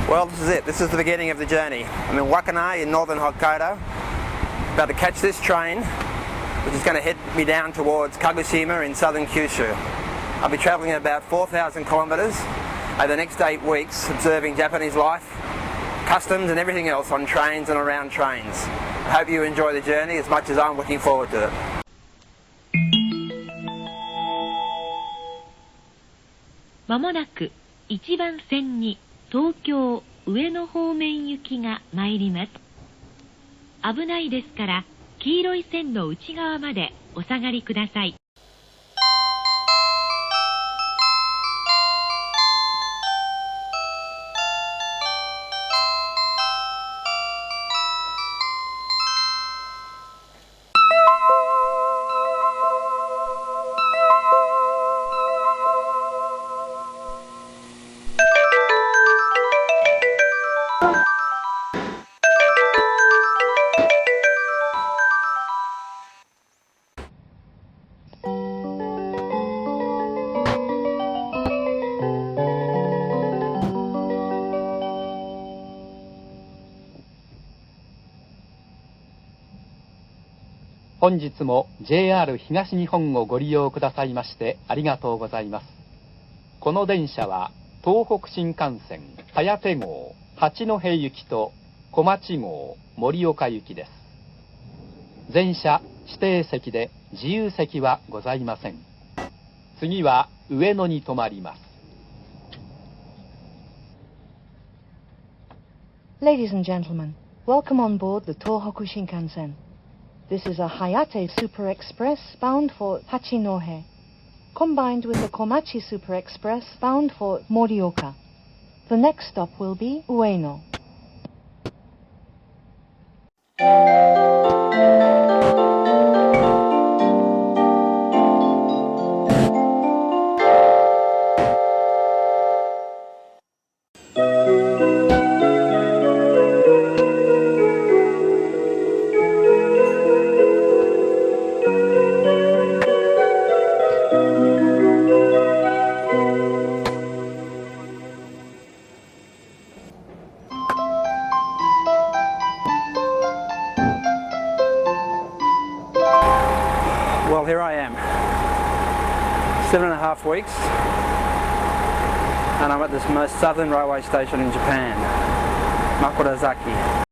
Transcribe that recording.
Well, this is it. This is the beginning of the journey. I'm in Wakkanai in northern Hokkaido, about to catch this train, which is going to head me down towards Kagoshima in southern Kyushu. I'll be travelling about 4,000 kilometres over the next 8 weeks, observing Japanese life, customs and everything else on trains and around trains. I hope you enjoy the journey as much as I'm looking forward to it. まもなく1番線に東京上野方面行きが参ります。危ないですから黄色い線の内側までお下がりください。本日も JR 東日本をご利用くださいましてありがとうございます。この電車は東北新幹線早手号八戸行きと小町号盛岡行きです。全車指定席で自由席はございません。次は上野に停まります。Ladies and gentlemen, welcome on board the Tohoku Shinkansen. This is a Hayate Super Express bound for Hachinohe, combined with a Komachi Super Express bound for Morioka. The next stop will be Ueno. Well, here I am, 7.5 weeks, and I'm at this most southern railway station in Japan, Makurazaki.